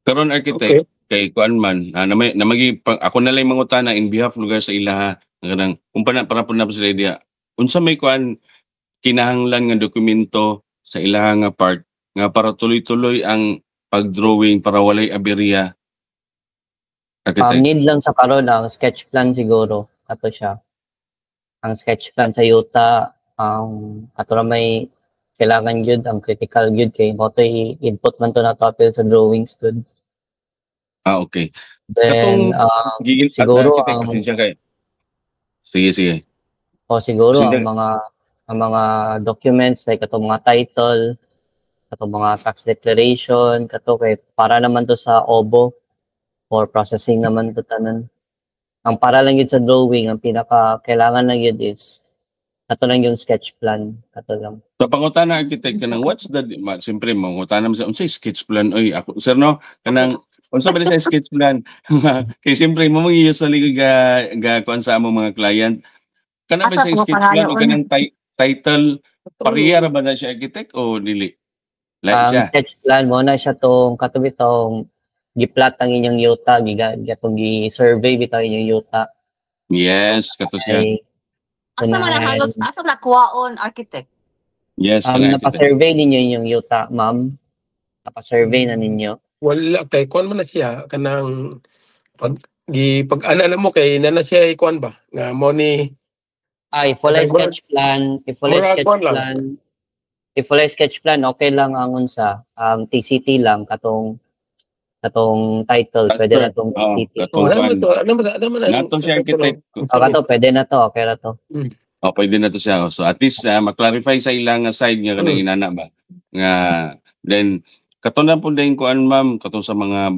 Karon architect kay kuan man ako na lang mangutana in behalf lugar sa ilaha kanang kung para po na sila idea unsa may kuan kinahanglan nga dokumento sa ilaha nga part nga para tuloy-tuloy ang pag-drawing para walay aberya. Need lang sa karon ang sketch plan siguro ato siya. Ang sketch plan sa yuta ato ra may kailangan gyud ang critical gyud kay mo to input man to na apil sa drawings good. Okay. Then siguro sige. Siguro ang mga documents like katong mga title, katong mga tax declaration, kay para naman to sa OBO or processing naman to tanan. Ang para lang yun sa drawing, ang pinaka kailangan lang yun is Ato lang yung sketch plan, ato lang. So pangutana architect kanang what's the siyempre mangutana mo sa unsay sketch plan oy ako sir no kanang unsa ba sa sketch plan kay siyempre mo usually ga kuan sa among mga client kana ba Asa sa ko sketch plan o pangayon? kanang title pareha ra ba na siya architect o dili like Ang siya sketch plan mo na siya tong katubi tong giplat ang inyong yuta, gatong gi-survey bitaw inyong yuta. yes kato siya Ay, Asa man ang halos, asa na kuwaon architect? yes kanang architect napa-survey ninyo inyong yuta, ma'am. Napa-survey na ninyo. Wala kay kuan man na siya kanang pag-ana na mo kay na siya kuan ba nga mo ni If Murag- sketch plan, murag kuan lang. if wala sketch plan, okay lang ang unsa, ang TCT lang katong title, pwede na tong TCT. katong Ano kuan man to? Ano man Nato siya architect. Kato, pwede na to, okay na to. pwede na to siya. So at least ma-clarify sa ilang side nga kanang inana ba. Nga then katong po din kuan ma'am katong sa mga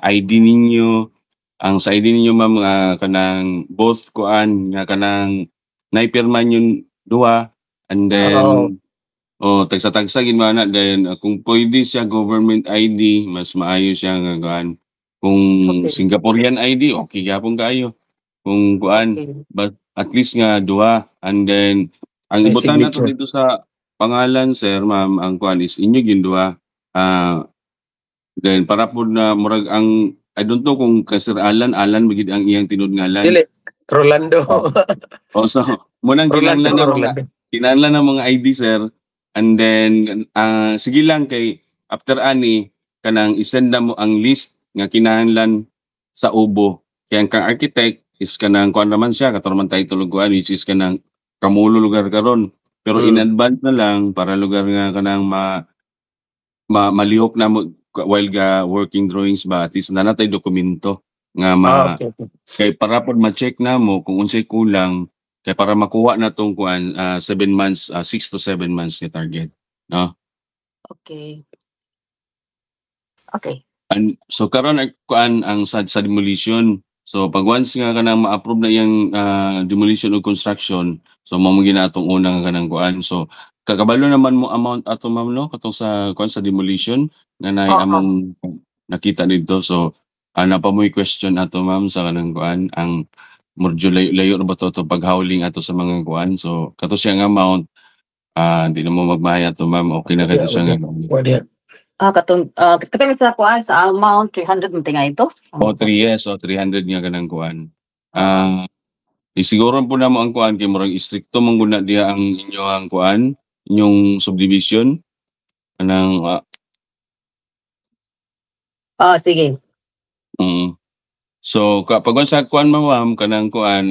ID ninyo. Ang sa ID ninyo ma'am kanang both kuan nga kanang naipirman yung duha and then tagsa-tagsa ginmana then kung pwede siya government ID mas maayo siya nga kuan. Kung Singaporean ID okay gyapon kaayo. Kung kuan but at least nga duha and then ang May ibutan nato signature. dito sa pangalan sir ma'am ang kuan is inyo gin duha then para po na murag ang I don't know kung Sir Alan magid ang iyang tinud ngalan. Dili. Rolando. So munang kinahanglan na mga ID sir and then sige lang kay after ani kanang isend na mo ang list nga kinahanglan sa ubo kay ang kang architect is kanang kuan naman siya kato naman title ug kuan which is kanang kamulo lugar karon pero in advance na lang para lugar nga kanang malihok na mo while working drawings ba at least na natay dokumento nga kay para pod ma-check na mo kung unsay kulang kay para makuha na tong kuan 7 months 6 to 7 months nga target no. Okay. And so karon kuan ang sa demolition. So pag once nga kanang ma-approve na yang demolition o construction, so mao gina atong unang kanang kuan. So kakabalo naman mo amount ato ma'am no katong sa kuan sa demolition nga nay among nakita dito. So ana pa mo'y question ato ma'am sa kanang kuan ang medyo layo na ba to paghowling ato sa mga kuan. So kato siya nga amount di na mo magmahaya to ma'am okay na kayo siya nga. Katong kapag sa kuan sa amount 300 mo tinga ito. 3 years 300 nga kanang kuan. Siguro po na mo ang kuan kay murag istrikto man guna diha ang inyong kuan, inyong subdivision kanang Sige. So kapag sa kuan ma'am kanang kuan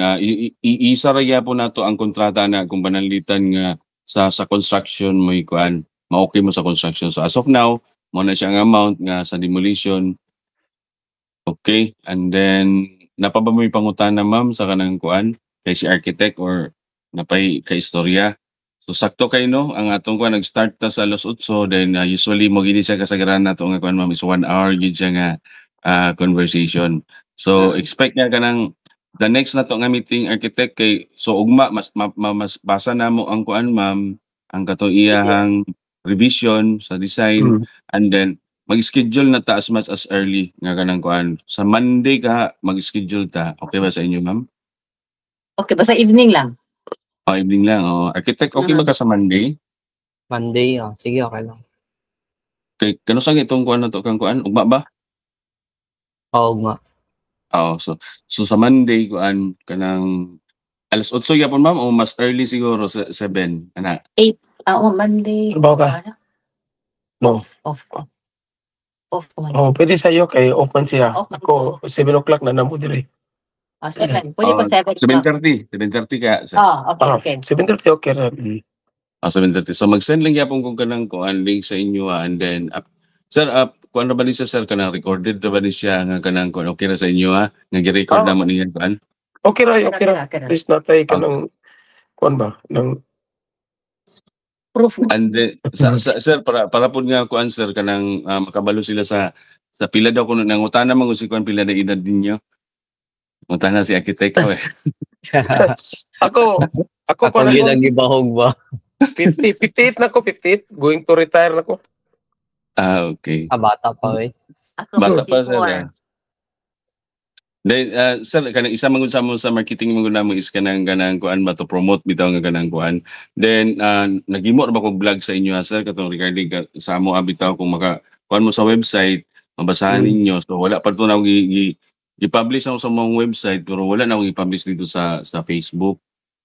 iisa ra gyapon nato ang kontrata na kung banalitan nga sa construction mo kuan ma-okay mo sa construction. So as of now mo na siya ang amount nga sa demolition. Okay, and then napaba mo pangutana ma'am sa kanang kuan kay si architect or napay kay istorya. So sakto kay no ang atong kuan nag-start ta sa alas 8 then usually mo gini siya kasagaran nato nga kuan ma'am is 1 hour gid siya nga conversation. So expect nga kanang the next nato nga meeting architect kay so ugma mas basa na mo ang kuan ma'am ang kato iyahang revision sa design and then mag-schedule na ta as much as early nga kanang kuan sa Monday ka mag-schedule ta okay ba sa inyo ma'am? Okay basta evening lang. Evening lang architect okay ba ka sa Monday? Monday sige okay lang. Kay kano sa itong kuan nato kang kuan ugma ba? Ugma. So sa Monday kuan kanang alas 8 gyapon ma'am o mas early siguro sa 7 ana? 8 Monday. Trabaho ka? No. Off man. Pwede sa'yo kay off man siya. Off man Ako 7 o'clock na namo dire. 7. Pwede po 7. 7:30 ka. Okay. 7:30 okay ra. 7:30. So mag-send lang gyapon kung kanang kuan link sa inyo and then sir kuan ra ba ni siya sir kanang recorded ra ba ni siya nga kanang kuan okay ra sa inyo nga gi-record na mo niya kuan? Okay ra. Please natay kanang kuan ba nang proof. And then sir para pud nga kuan sir kanang makabalo sila sa pila daw kuno nang utana man si kuan pila na edad ninyo. Punta na si architect ko eh. Ako Ako pa na yun ang ibahog ba? 58 na ko, 58. Going to retire na ko. Okay. Bata pa eh. Ako Baka pa, sir. 54. Then, sir, kanang isa mangod sa marketing mangod namo is kanang kuan ba to promote bitaw nga kanang kuan. Then, nagimo ra ba kog vlog sa inyo, sir, katong regarding sa amo bitaw kung kuan mo sa website, mabasahan ninyo. So, wala pa to na i-publish ako sa mga website, pero wala na akong i-publish dito sa Facebook.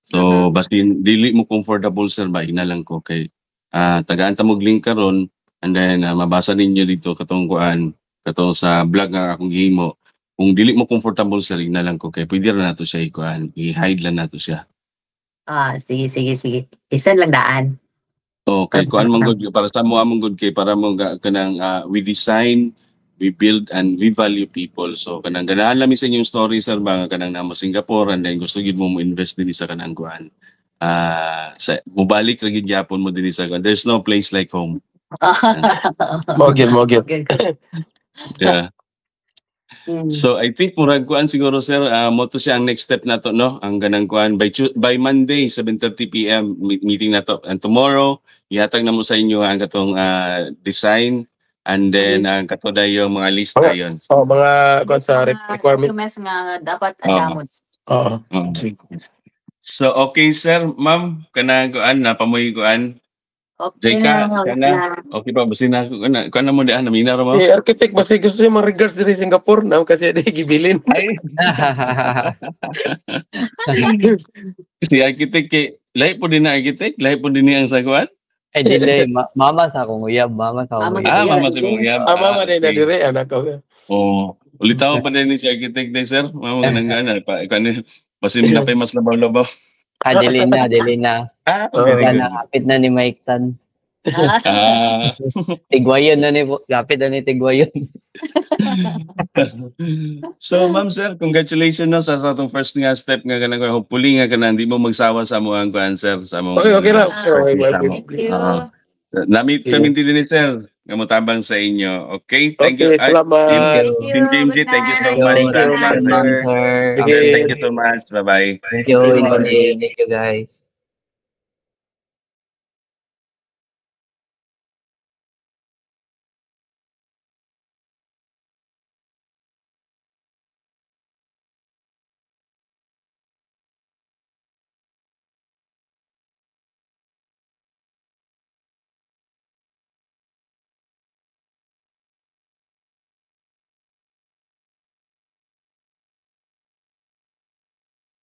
So, basin dili mo comfortable, sir, ba ina lang ko kay tagaan ta mo link karon, and then mabasa ninyo dito katong kuan katong sa vlog nga akong gihimo. Kung dili mo comfortable, sir, ina lang ko kay pwede ra nato siya kuan, i-hide lang nato siya. Sige. Isan lang daan. Okay, kuan man good para sa mo among good kay para mo kanang we design, we build, and we value people. So kanang ganahan lang sa inyong story, sir, ba kanang namo Singapore, and then gusto gid mo invest din sa kanang kuan. Sa mubalik ra gid gyapon mo din sa kuan. There's no place like home. Mogil. Yeah. So I think murag kuan siguro, sir, mo to siya ang next step nato, no? Ang ganang kuan by Monday 7:30 PM meeting nato, and tomorrow ihatag na mo sa inyo ang katong design, and then ang katoda yung mga lista yon. Mga kuan sa requirement. Documents nga dapat adamot. Oo. So okay, sir, ma'am, kanang kuan na pamoy kuan. Okay Jayka, na. kana? Okay pa, basta na kuan na mo di namina ra mo. Architect, basta gusto niya mag-regards din sa Singapore na kasi di gibilin. Ay. Si architect kay lahi po din na architect, lahi po din niya ang saguan. Ay, dili. Mama sa akong uyab. Mama sa akong uyab. Mama si mong yab. Mama din na dire anak ko. Ulitaw pa din ni si architect din, sir. Mama nang ana pa kan basin na pay mas labaw-labaw. Dili na. Very good. Kapit na ni Mike Tan. Tigwayon na ni kapit na ni Tigwayon. So, ma'am, sir, congratulations no sa atong first nga step nga kanang hopefully nga kanang di mo magsawa sa mo ang answer sa mo. Okay ra. Thank you. Namit kami din ni sir nga motabang sa inyo. Okay, thank you. Salamat. Team J, thank you so much. Thank you, sir. Thank you so much. Bye-bye. Thank you, guys.